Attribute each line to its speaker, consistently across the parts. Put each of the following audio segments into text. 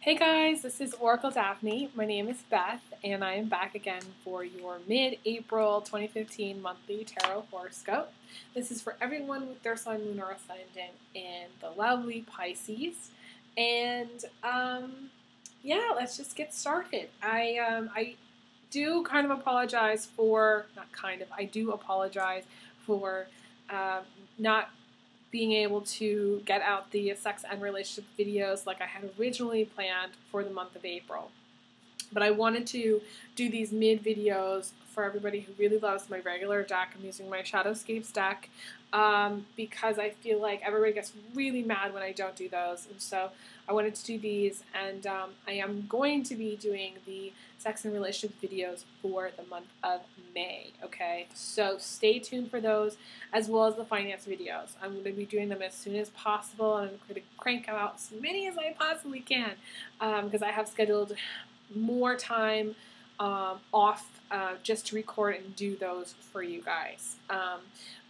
Speaker 1: Hey guys, this is Oracle Daphne. My name is Beth, and I am back again for your mid-April 2015 monthly tarot horoscope. This is for everyone with their sun, moon, or ascendant in the lovely Pisces. And yeah, let's just get started. I do kind of apologize for, not kind of, I do apologize for not being able to get out the sex and relationship videos like I had originally planned for the month of April. But I wanted to do these mid videos for everybody who really loves my regular deck. I'm using my Shadowscapes deck because I feel like everybody gets really mad when I don't do those. And so I wanted to do these, and I am going to be doing the sex and relationship videos for the month of May, okay? So stay tuned for those, as well as the finance videos. I'm going to be doing them as soon as possible, and I'm going to crank out as many as I possibly can because I have scheduled more time off just to record and do those for you guys.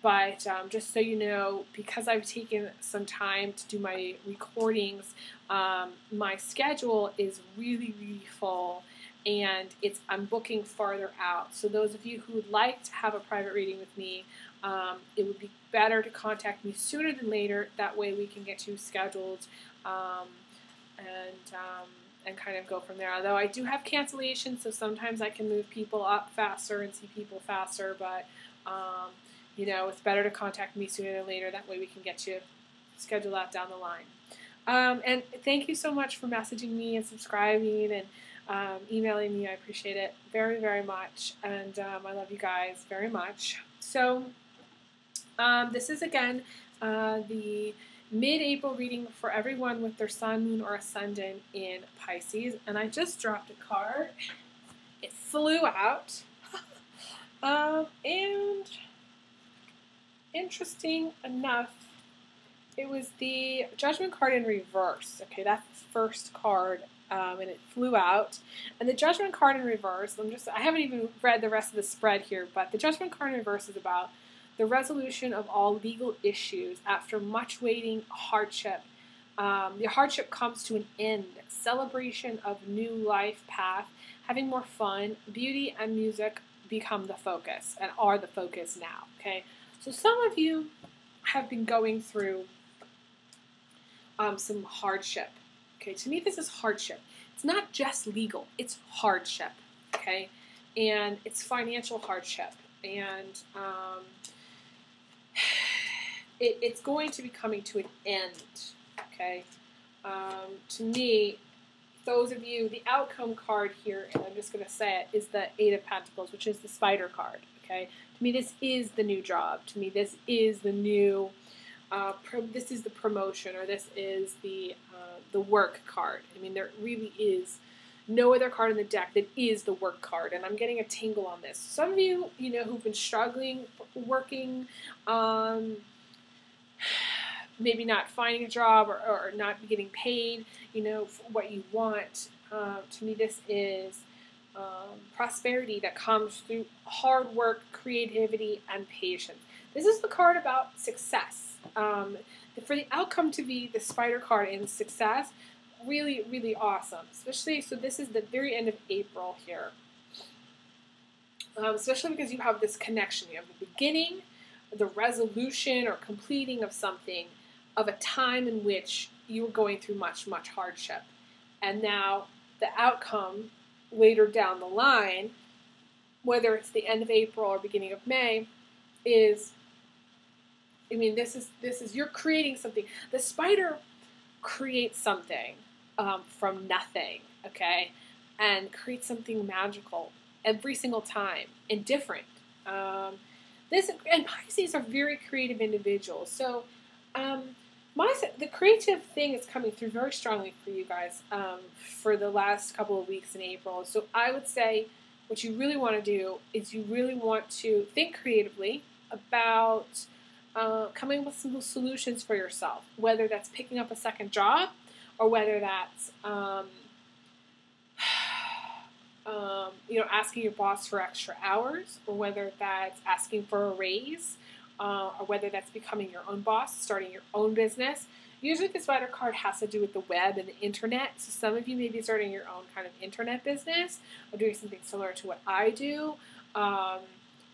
Speaker 1: But just so you know, because I've taken some time to do my recordings, my schedule is really, really full, and I'm booking farther out. So those of you who would like to have a private reading with me, it would be better to contact me sooner than later. That way we can get you scheduled and kind of go from there. Although I do have cancellations, so sometimes I can move people up faster and see people faster, but you know, it's better to contact me sooner than later. That way we can get you scheduled out down the line. And thank you so much for messaging me and subscribing and emailing me. I appreciate it very, very much. And I love you guys very much. So this is, again, the mid-April reading for everyone with their sun, moon, or ascendant in Pisces. And I just dropped a card. It flew out. And interesting enough, it was the Judgment card in reverse. Okay, that's the first card, and it flew out. And the Judgment card in reverse, I haven't even read the rest of the spread here, but the Judgment card in reverse is about the resolution of all legal issues after much waiting, hardship. The hardship comes to an end. Celebration of new life path, having more fun, beauty and music become the focus and are the focus now. Okay, so some of you have been going through some hardship. Okay, to me this is hardship. It's not just legal, it's hardship. Okay, and it's financial hardship, and it's going to be coming to an end. Okay, to me, those of you, the outcome card here, and I'm just going to say it, is the Eight of Pentacles, which is the Spider card. Okay, to me this is the new job. To me this is the new, this is the promotion, or this is the work card. I mean, there really is no other card in the deck that is the work card, and I'm getting a tingle on this. Some of you, you know, who've been struggling, working, maybe not finding a job or not getting paid, you know, for what you want. To me, this is prosperity that comes through hard work, creativity, and patience. This is the card about success. For the outcome to be the Spider card in success, really, really awesome. Especially, so this is the very end of April here. Especially because you have this connection. You have the beginning, the resolution or completing of something, of a time in which you were going through much, much hardship. And now the outcome later down the line, whether it's the end of April or beginning of May, is, I mean, this is you're creating something. The spider creates something from nothing, okay, and creates something magical every single time and different. And Pisces are very creative individuals, so the creative thing is coming through very strongly for you guys for the last couple of weeks in April. So I would say what you really want to do is you really want to think creatively about coming up with some solutions for yourself, whether that's picking up a second job, or whether that's you know, asking your boss for extra hours, or whether that's asking for a raise, or whether that's becoming your own boss, starting your own business. Usually the Spider card has to do with the web and the internet. So some of you may be starting your own kind of internet business or doing something similar to what I do.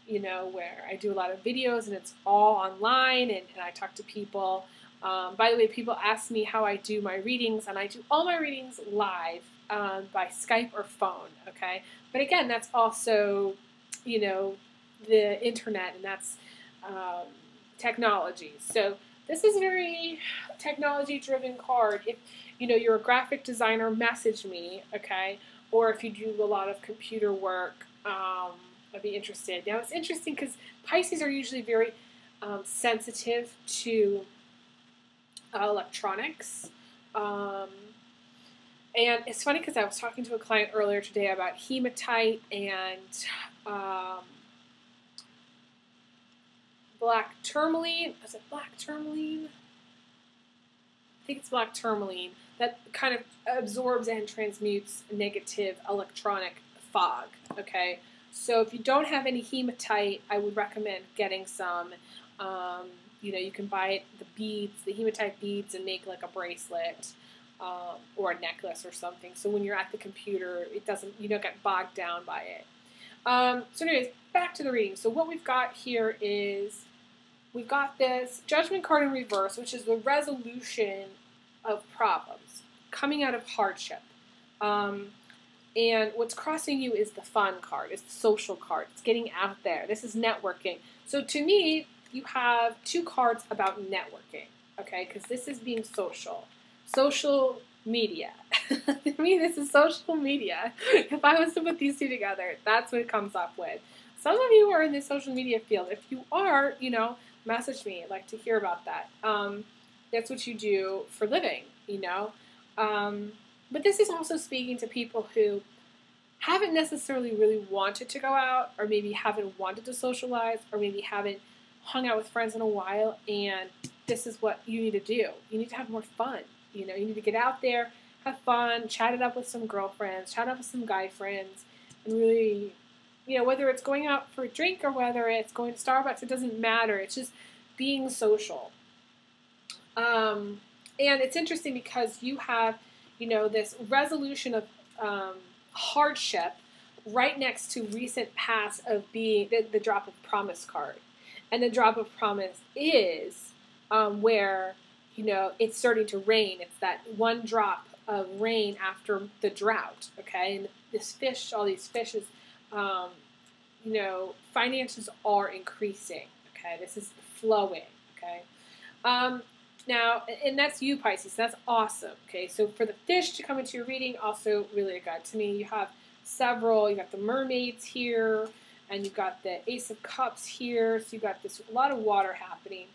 Speaker 1: You know, where I do a lot of videos and it's all online and I talk to people. By the way, people ask me how I do my readings, and I do all my readings live by Skype or phone, okay? But again, that's also, you know, the internet, and that's technology. So this is a very technology-driven card. If, you know, you're a graphic designer, message me, okay? Or if you do a lot of computer work, I'd be interested. Now, it's interesting because Pisces are usually very sensitive to electronics. And it's funny because I was talking to a client earlier today about hematite and black tourmaline. Is it black tourmaline? I think it's black tourmaline that kind of absorbs and transmutes negative electronic fog, okay? So if you don't have any hematite, I would recommend getting some. You know, you can buy it, the beads, the hematite beads, and make like a bracelet or a necklace or something. So when you're at the computer, you don't get bogged down by it. So anyways, back to the reading. So what we've got here is we've got this Judgment card in reverse, which is the resolution of problems coming out of hardship. And what's crossing you is the fun card. It's the social card. It's getting out there. This is networking. So to me, you have two cards about networking, okay? Because this is being social. Social media. To me, this is social media. If I was to put these two together, that's what it comes up with. Some of you are in the social media field. If you are, you know, message me. I'd like to hear about that. That's what you do for living, you know? But this is also speaking to people who haven't necessarily really wanted to go out, or maybe haven't wanted to socialize, or maybe haven't hung out with friends in a while, and this is what you need to do. You need to have more fun. You know, you need to get out there, have fun, chat it up with some girlfriends, chat up with some guy friends, and really, you know, whether it's going out for a drink or whether it's going to Starbucks, it doesn't matter. It's just being social. And it's interesting because you have, you know, this resolution of hardship right next to recent past of being the drop of promise card. And the drop of promise is where, you know, it's starting to rain. It's that one drop of rain after the drought, okay? And this fish, all these fishes, you know, finances are increasing, okay? This is flowing, okay? Now, and that's you, Pisces. That's awesome, okay? So for the fish to come into your reading, also really good. To me, you have several. You got the mermaids here, and you've got the Ace of Cups here. So you've got this a lot of water happening.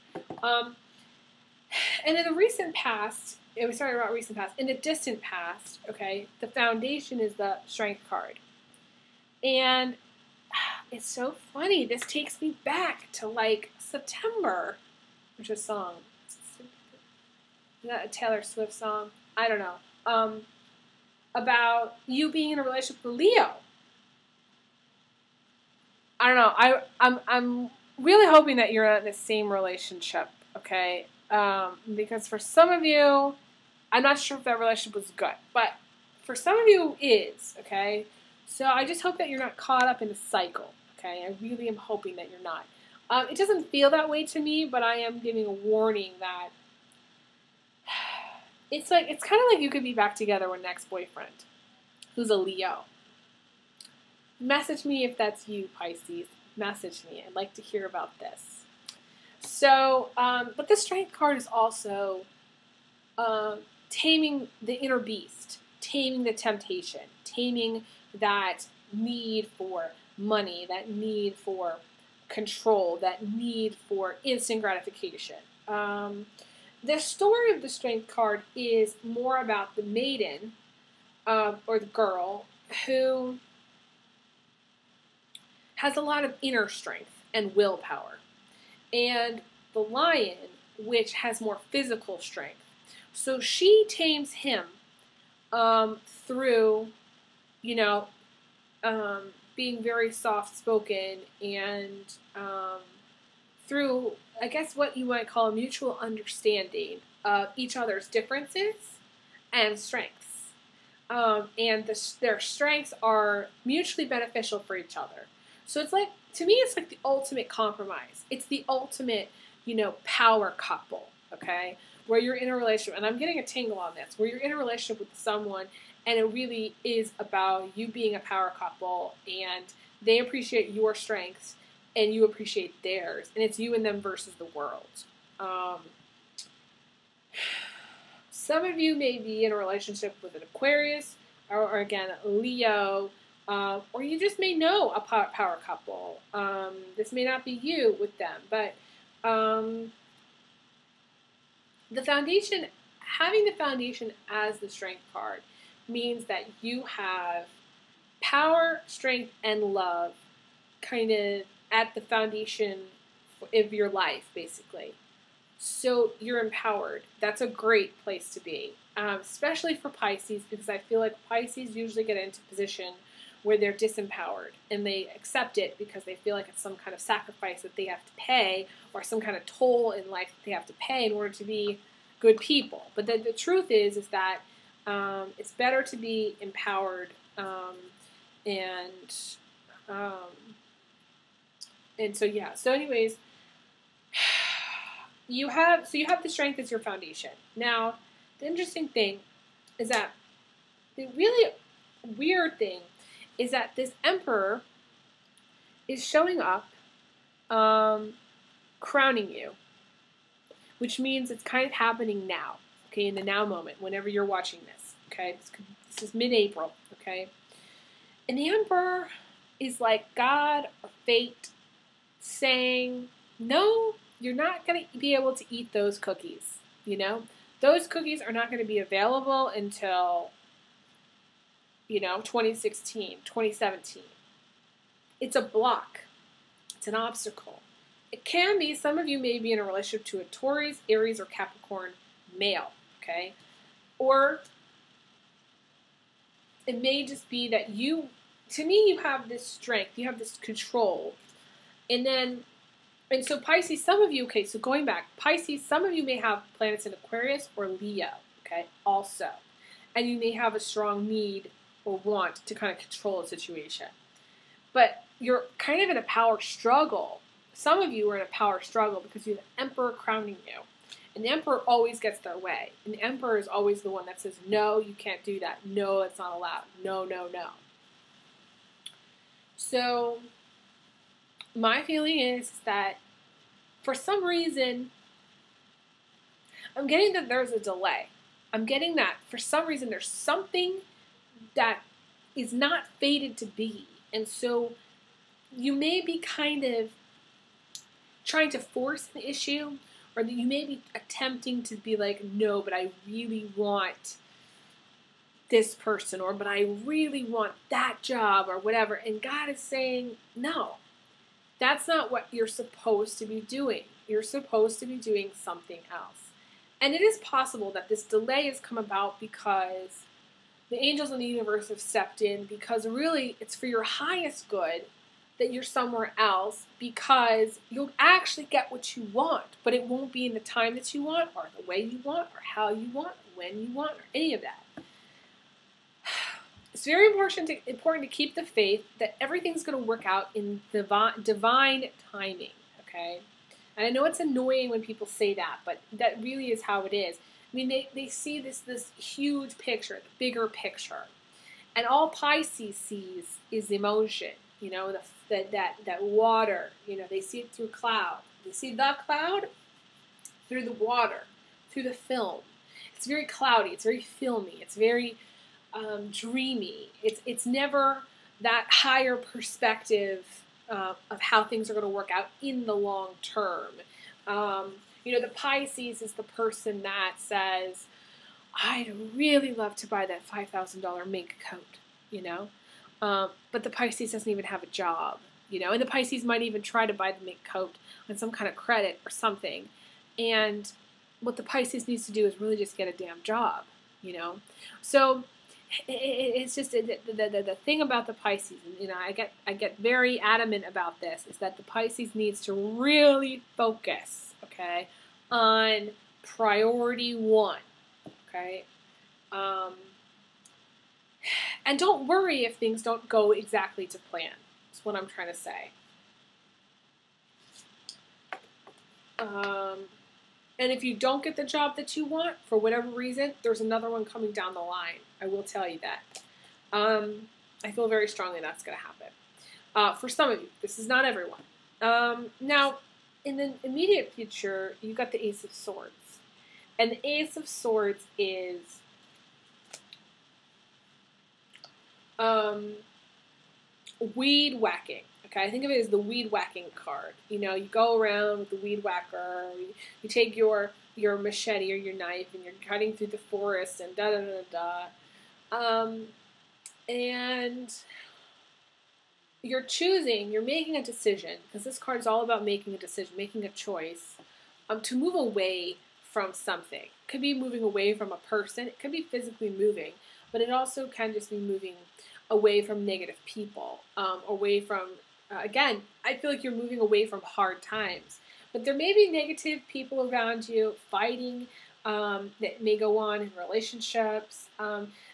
Speaker 1: And in the recent past, we started about recent past. In the distant past, okay, the foundation is the Strength card. And it's so funny. This takes me back to, like, September, which is a song. Is that a Taylor Swift song? I don't know. About you being in a relationship with Leo. I don't know. I'm really hoping that you're not in the same relationship, okay? Because for some of you, I'm not sure if that relationship was good, but for some of you, it is, okay? So I just hope that you're not caught up in a cycle, okay? I really am hoping that you're not. It doesn't feel that way to me, but I am giving a warning that it's kind of like you could be back together with an ex-boyfriend who's a Leo. Message me if that's you, Pisces. Message me. I'd like to hear about this. So, but the Strength card is also taming the inner beast, taming the temptation, taming that need for money, that need for control, that need for instant gratification. The story of the Strength card is more about the maiden, or the girl, who has a lot of inner strength and willpower. And the lion, which has more physical strength. So she tames him through, you know, being very soft-spoken and through, I guess, what you might call a mutual understanding of each other's differences and strengths. Their strengths are mutually beneficial for each other. So it's like, to me, it's like the ultimate compromise. It's the ultimate, power couple, okay? Where you're in a relationship, and I'm getting a tingle on this, where you're in a relationship with someone and it really is about you being a power couple and they appreciate your strengths and you appreciate theirs. And it's you and them versus the world. Some of you may be in a relationship with an Aquarius or again, Leo, or you just may know a power couple. This may not be you with them, but the foundation, having the foundation as the strength card means that you have power, strength, and love kind of at the foundation of your life, basically. So you're empowered. That's a great place to be, especially for Pisces, because I feel like Pisces usually get into a position where they're disempowered and they accept it because they feel like it's some kind of sacrifice that they have to pay or some kind of toll in life that they have to pay in order to be good people. But the truth is that it's better to be empowered and so yeah. So anyways, you have the strength as your foundation. Now, the interesting thing is that the really weird thing is that this Emperor is showing up, crowning you, which means it's kind of happening now, okay, in the now moment, whenever you're watching this, okay? This is mid-April, okay? And the Emperor is like God or fate saying, no, you're not going to be able to eat those cookies, Those cookies are not going to be available until 2016, 2017. It's a block. It's an obstacle. It can be, some of you may be in a relationship to a Taurus, Aries, or Capricorn male, okay? Or it may just be that you have this strength, you have this control. And so Pisces, some of you, okay, so going back, Pisces, some of you may have planets in Aquarius or Leo, okay, also. And you may have a strong need or want to kind of control a situation. But you're kind of in a power struggle. Some of you are in a power struggle because you have the Emperor crowning you. And the Emperor always gets their way. And the Emperor is always the one that says, no, you can't do that. No, it's not allowed. No, no, no. So my feeling is that for some reason, I'm getting that there's a delay. I'm getting that for some reason there's something that is not fated to be. And so you may be kind of trying to force an issue, or that you may be attempting to be like, no, but I really want this person, or but I really want that job, or whatever. And God is saying, no, that's not what you're supposed to be doing. You're supposed to be doing something else. And it is possible that this delay has come about because the angels in the universe have stepped in, because really it's for your highest good that you're somewhere else, because you'll actually get what you want, but it won't be in the time that you want, or the way you want, or how you want, or when you want, or any of that. It's very important to keep the faith that everything's going to work out in divine timing, okay? And I know it's annoying when people say that, but that really is how it is. I mean, they see this huge picture, the bigger picture. And all Pisces sees is emotion, that water, they see it through cloud. They see the cloud through the water, through the film. It's very cloudy, it's very filmy, it's very dreamy. It's never that higher perspective of how things are going to work out in the long term. The Pisces is the person that says, I'd really love to buy that $5,000 mink coat, but the Pisces doesn't even have a job, and the Pisces might even try to buy the mink coat on some kind of credit or something. And what the Pisces needs to do is really just get a damn job, So it's just the thing about the Pisces, and I get very adamant about this, is that the Pisces needs to really focus, okay, on priority one, okay? And don't worry if things don't go exactly to plan. That's what I'm trying to say. And if you don't get the job that you want, for whatever reason, there's another one coming down the line. I will tell you that. I feel very strongly that's going to happen. For some of you, this is not everyone. Now, in the immediate future, you got the Ace of Swords. And the Ace of Swords is weed whacking. Okay, I think of it as the weed whacking card. You know, you go around with the weed whacker. You take your machete or your knife and you're cutting through the forest and da da da da. And you're choosing. You're making a decision, because this card is all about making a decision, making a choice, to move away from something. It could be moving away from a person. It could be physically moving, but it also can just be moving away from negative people, away from. Again, I feel like you're moving away from hard times. But there may be negative people around you, fighting that may go on in relationships.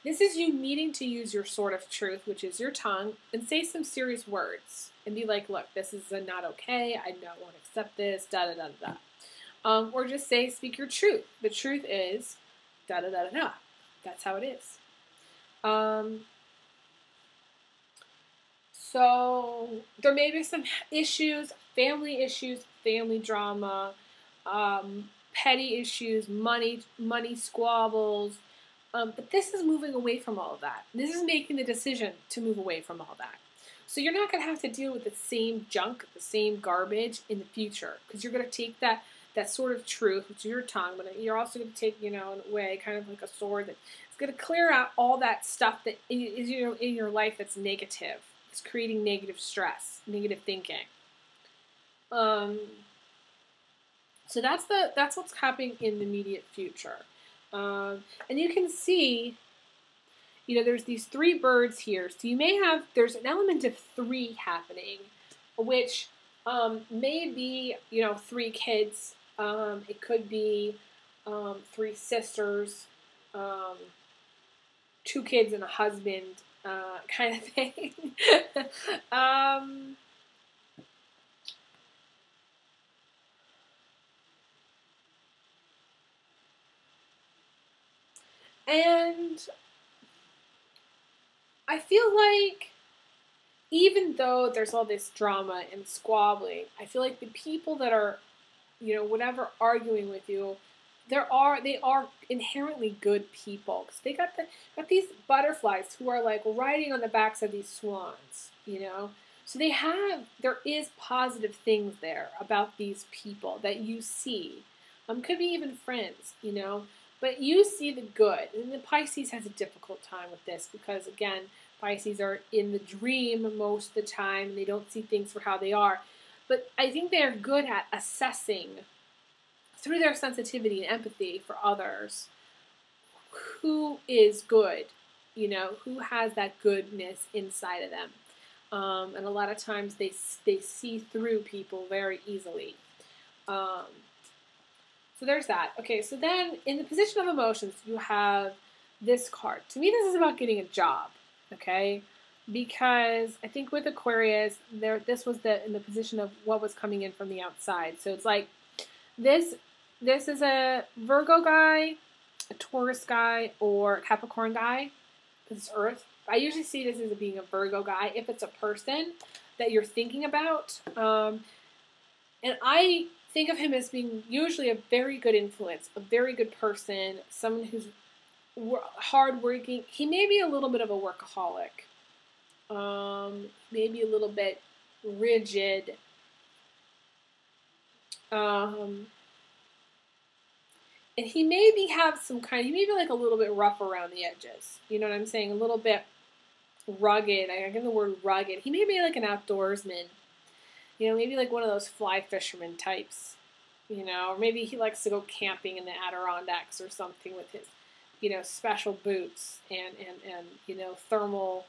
Speaker 1: This is you needing to use your sword of truth, which is your tongue, and say some serious words. And be like, look, this is not okay. I don't want to accept this, da-da-da-da-da. Or just say, speak your truth. The truth is, da-da-da-da-da. That's how it is. So there may be some issues, family drama, petty issues, money squabbles. But this is moving away from all of that. This is making the decision to move away from all that. So you're not going to have to deal with the same junk, the same garbage in the future, because you're going to take that sort of truth, which is your tongue, but you're also going to take, in a way, kind of like a sword that's going to clear out all that stuff that is, in your life that's negative. It's creating negative stress, negative thinking. So that's what's happening in the immediate future. And you can see, there's these three birds here. So you may have, there's an element of three happening, which may be, three kids. It could be three sisters, two kids and a husband, kind of thing. And I feel like even though there's all this drama and squabbling, I feel like the people that are, whatever arguing with you, they are inherently good people, because they got these butterflies who are like riding on the backs of these swans, So there is positive things there about these people that you see. Could be even friends, but you see the good. And the Pisces has a difficult time with this because, again, Pisces are in the dream most of the time, and they don't see things for how they are. But I think they are good at assessing, through their sensitivity and empathy for others, who is good, who has that goodness inside of them. And a lot of times they see through people very easily. So there's that. Okay, so then in the position of emotions, you have this card. To me, this is about getting a job, okay? Because I think with Aquarius, this was in the position of what was coming in from the outside. So it's like this is a Virgo guy, a Taurus guy, or a Capricorn guy, because it's Earth. I usually see this as being a Virgo guy if it's a person that you're thinking about. And I think of him as being usually a very good influence, a very good person, someone who's hardworking. He may be a little bit of a workaholic, maybe a little bit rigid. And he maybe he may be like a little bit rough around the edges. You know what I'm saying? A little bit rugged. I get the word rugged. He may be like an outdoorsman. Maybe like one of those fly fisherman types. Or maybe he likes to go camping in the Adirondacks or something with his, special boots and thermal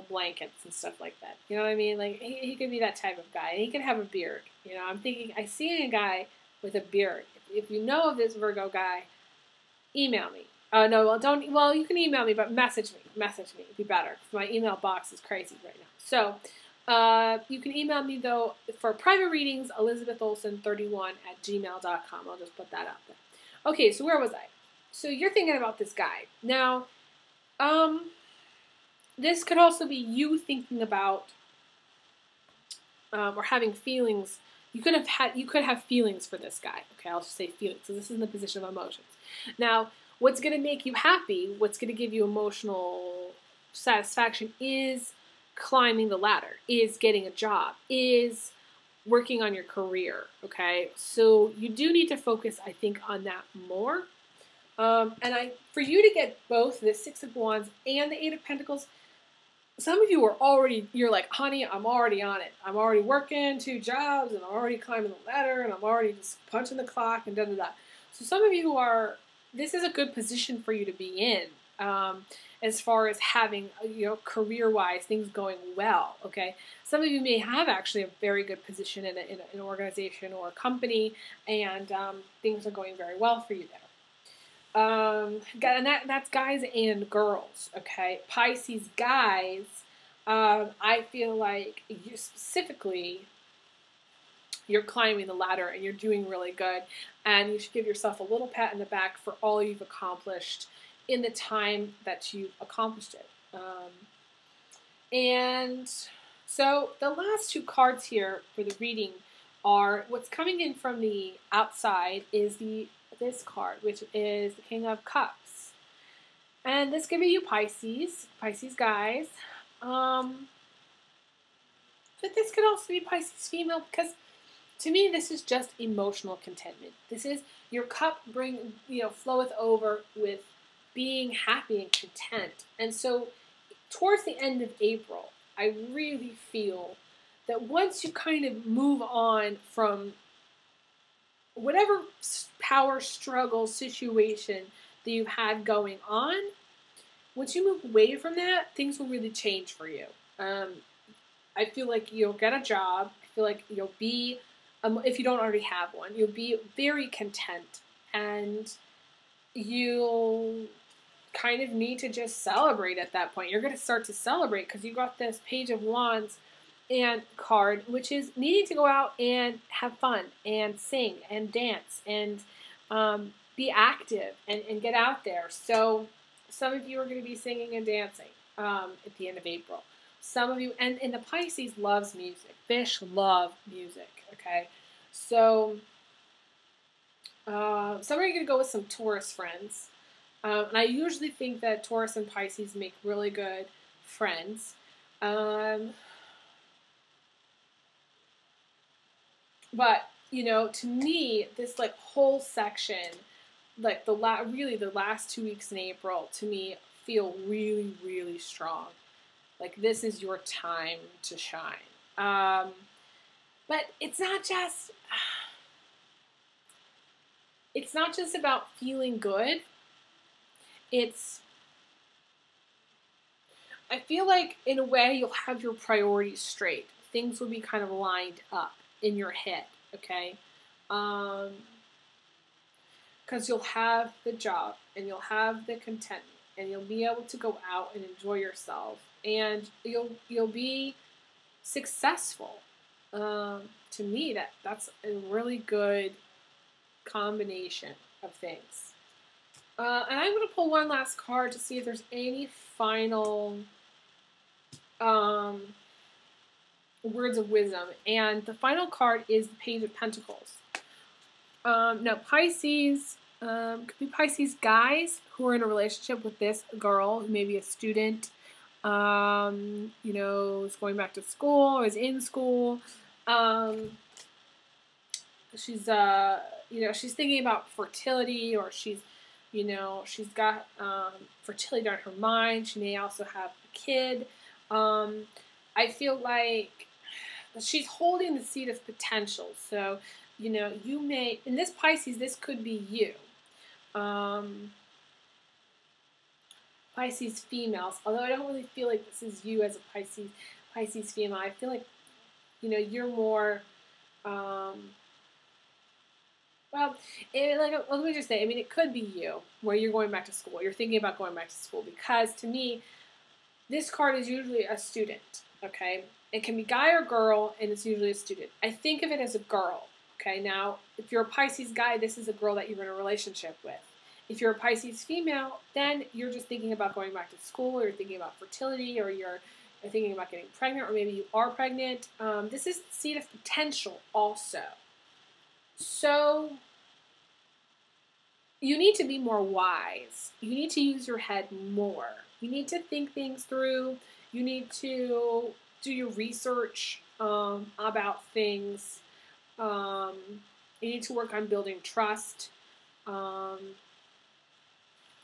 Speaker 1: blankets and stuff like that. You know what I mean? Like he could be that type of guy. And he could have a beard. I'm thinking, I see a guy with a beard. if you know of this Virgo guy, email me. No, well, don't. Well, you can email me, but message me. Message me. It'd be better. My email box is crazy right now. So, you can email me, though, for private readings, elizabetholson31@gmail.com. I'll just put that out there. Okay, so where was I? So you're thinking about this guy. Now, this could also be you thinking about or having feelings. You could have feelings for this guy. Okay, I'll just say feelings. So this is in the position of emotions. Now, what's going to make you happy, what's going to give you emotional satisfaction is climbing the ladder, is getting a job, is working on your career, okay? So you do need to focus, I think, on that more. For you to get both the Six of Wands and the Eight of Pentacles, some of you you're like, honey, I'm already on it. I'm already working 2 jobs, and I'm already climbing the ladder, and I'm already just punching the clock, and da-da-da. So some of you this is a good position for you to be in, as far as having, career-wise, things going well, okay? Some of you may have actually a very good position in an organization or a company, and things are going very well for you there. And that's guys and girls, okay? Pisces guys, I feel like you specifically, you're climbing the ladder and you're doing really good, and you should give yourself a little pat in the back for all you've accomplished in the time that you've accomplished it. And so the last 2 cards here for the reading are, what's coming in from the outside is this card, which is the King of Cups. And this could be you Pisces guys. But this could also be Pisces female, because to me this is just emotional contentment. This is your cup floweth over with being happy and content. And so towards the end of April, I really feel that once you kind of move on from whatever power struggle situation that you've had going on, once you move away from that, things will really change for you. I feel like you'll get a job. I feel like you'll be, if you don't already have one, you'll be very content, and you'll kind of need to just celebrate at that point. You're going to start to celebrate because you got this Page of Wands and card, which is needing to go out and have fun and sing and dance and be active and get out there. So some of you are going to be singing and dancing at the end of April. Some of you, and the Pisces loves music. Fish love music, okay? So some are going to go with some Taurus friends. And I usually think that Taurus and Pisces make really good friends. But, to me, this, whole section, the last 2 weeks in April, to me, feel really, really strong. This is your time to shine. But it's not just about feeling good. I feel like, in a way, you'll have your priorities straight. Things will be kind of lined up in your head, okay? Because you'll have the job, and you'll have the contentment, and you'll be able to go out and enjoy yourself, and you'll be successful. To me, that's a really good combination of things. And I'm going to pull one last card to see if there's any final words of wisdom. And the final card is the Page of Pentacles. Now, Pisces, could be Pisces guys who are in a relationship with this girl who may be a student, is going back to school or is in school. She's thinking about fertility, or she's got fertility on her mind. She may also have a kid. I feel like she's holding the seed of potential. So, you may, in this Pisces, this could be you. Pisces females, although I don't really feel like this is you as a Pisces female. I feel like, you're more Well, let me just say, I mean, it could be you where you're going back to school. You're thinking about going back to school because to me, this card is usually a student, okay? It can be guy or girl, and it's usually a student. I think of it as a girl, okay? Now, if you're a Pisces guy, this is a girl that you're in a relationship with. If you're a Pisces female, then you're just thinking about going back to school, or you're thinking about fertility, or you're thinking about getting pregnant, or maybe you are pregnant. This is the seed of potential also. So you need to be more wise. You need to use your head more. You need to think things through. You need to do your research about things. You need to work on building trust.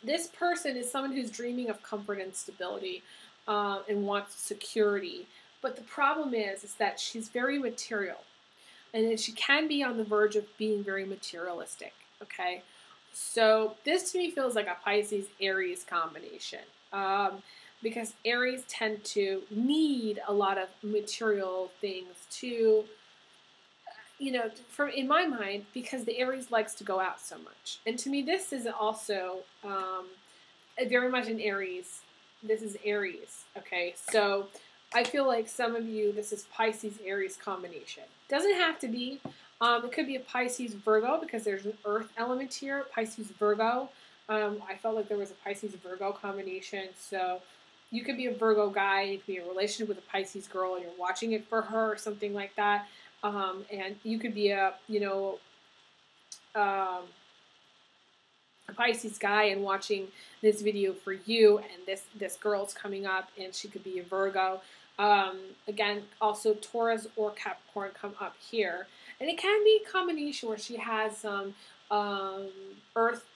Speaker 1: This person is someone who's dreaming of comfort and stability and wants security. But the problem is that she's very material. And she can be on the verge of being very materialistic, okay? So this to me feels like a Pisces-Aries combination because Aries tend to need a lot of material things to, in my mind, because the Aries likes to go out so much. And to me, this is also very much an Aries. This is Aries, okay? So I feel like some of you, this is Pisces-Aries combination. Doesn't have to be. It could be a Pisces-Virgo because there's an earth element here. Pisces-Virgo. I felt like there was a Pisces-Virgo combination. So you could be a Virgo guy. You could be in a relationship with a Pisces girl and you're watching it for her or something like that. And you could be a Pisces guy and watching this video for you, and this girl's coming up and she could be a Virgo. Again, also Taurus or Capricorn come up here. And it can be a combination where she has some earth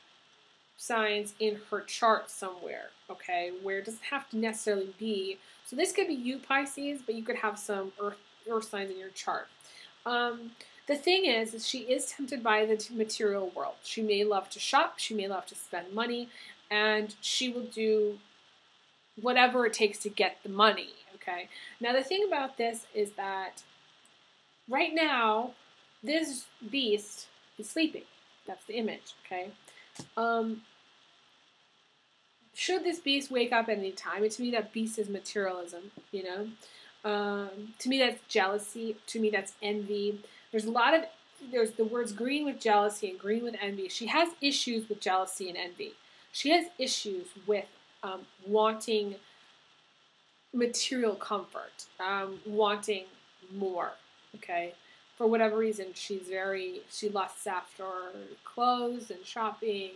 Speaker 1: signs in her chart somewhere, okay, where it doesn't have to necessarily be. So this could be you, Pisces, but you could have some earth signs in your chart. The thing is she is tempted by the material world. She may love to shop, she may love to spend money, and she will do whatever it takes to get the money, okay? Now the thing about this is that right now, this beast is sleeping. That's the image, okay? Should this beast wake up at any time, and to me that beast is materialism, to me that's jealousy, to me that's envy. There's the words green with jealousy and green with envy. She has issues with jealousy and envy. She has issues with wanting material comfort, wanting more, okay? For whatever reason, she lusts after clothes and shopping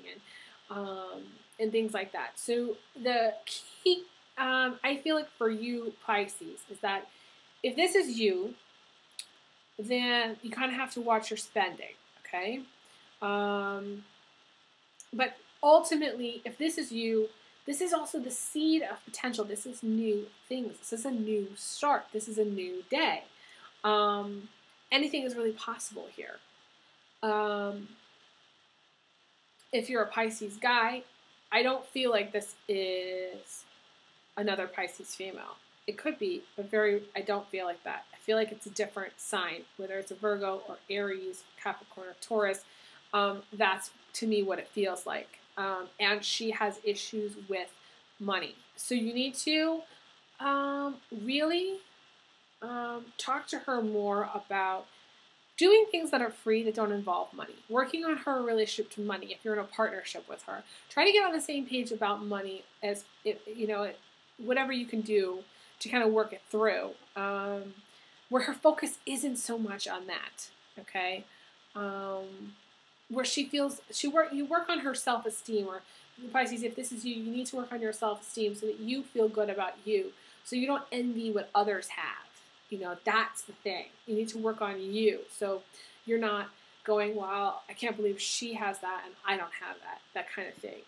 Speaker 1: and things like that. So the key, I feel like for you, Pisces, is that if this is you, then you kind of have to watch your spending, okay? But ultimately, if this is you, this is also the seed of potential. This is new things. This is a new start. This is a new day. Anything is really possible here. If you're a Pisces guy, I don't feel like this is another Pisces female. It could be, but I don't feel like that. I feel like it's a different sign, whether it's a Virgo or Aries, Capricorn or Taurus. That's, to me, what it feels like. And she has issues with money. So you need to really talk to her more about doing things that are free that don't involve money. Working on her relationship to money if you're in a partnership with her. Try to get on the same page about money as, whatever you can do to kind of work it through. Where her focus isn't so much on that, okay? Where you work on her self-esteem, or Pisces, if this is you, you need to work on your self-esteem so that you feel good about you, so you don't envy what others have. That's the thing. You need to work on you, so you're not going, well, I can't believe she has that and I don't have that kind of thing.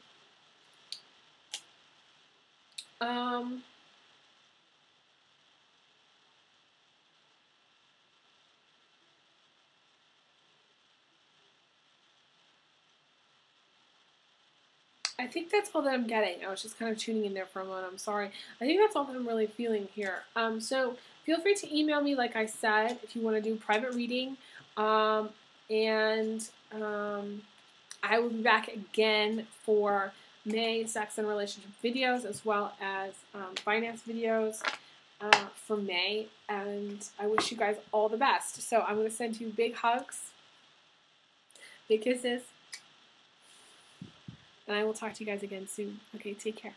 Speaker 1: I think that's all that I'm getting. I was just kind of tuning in there for a moment. I'm sorry. I think that's all that I'm really feeling here. So feel free to email me, like I said, if you want to do private reading. And I will be back again for May sex and relationship videos, as well as finance videos for May. And I wish you guys all the best. So I'm going to send you big hugs, big kisses, and I will talk to you guys again soon. Okay, take care.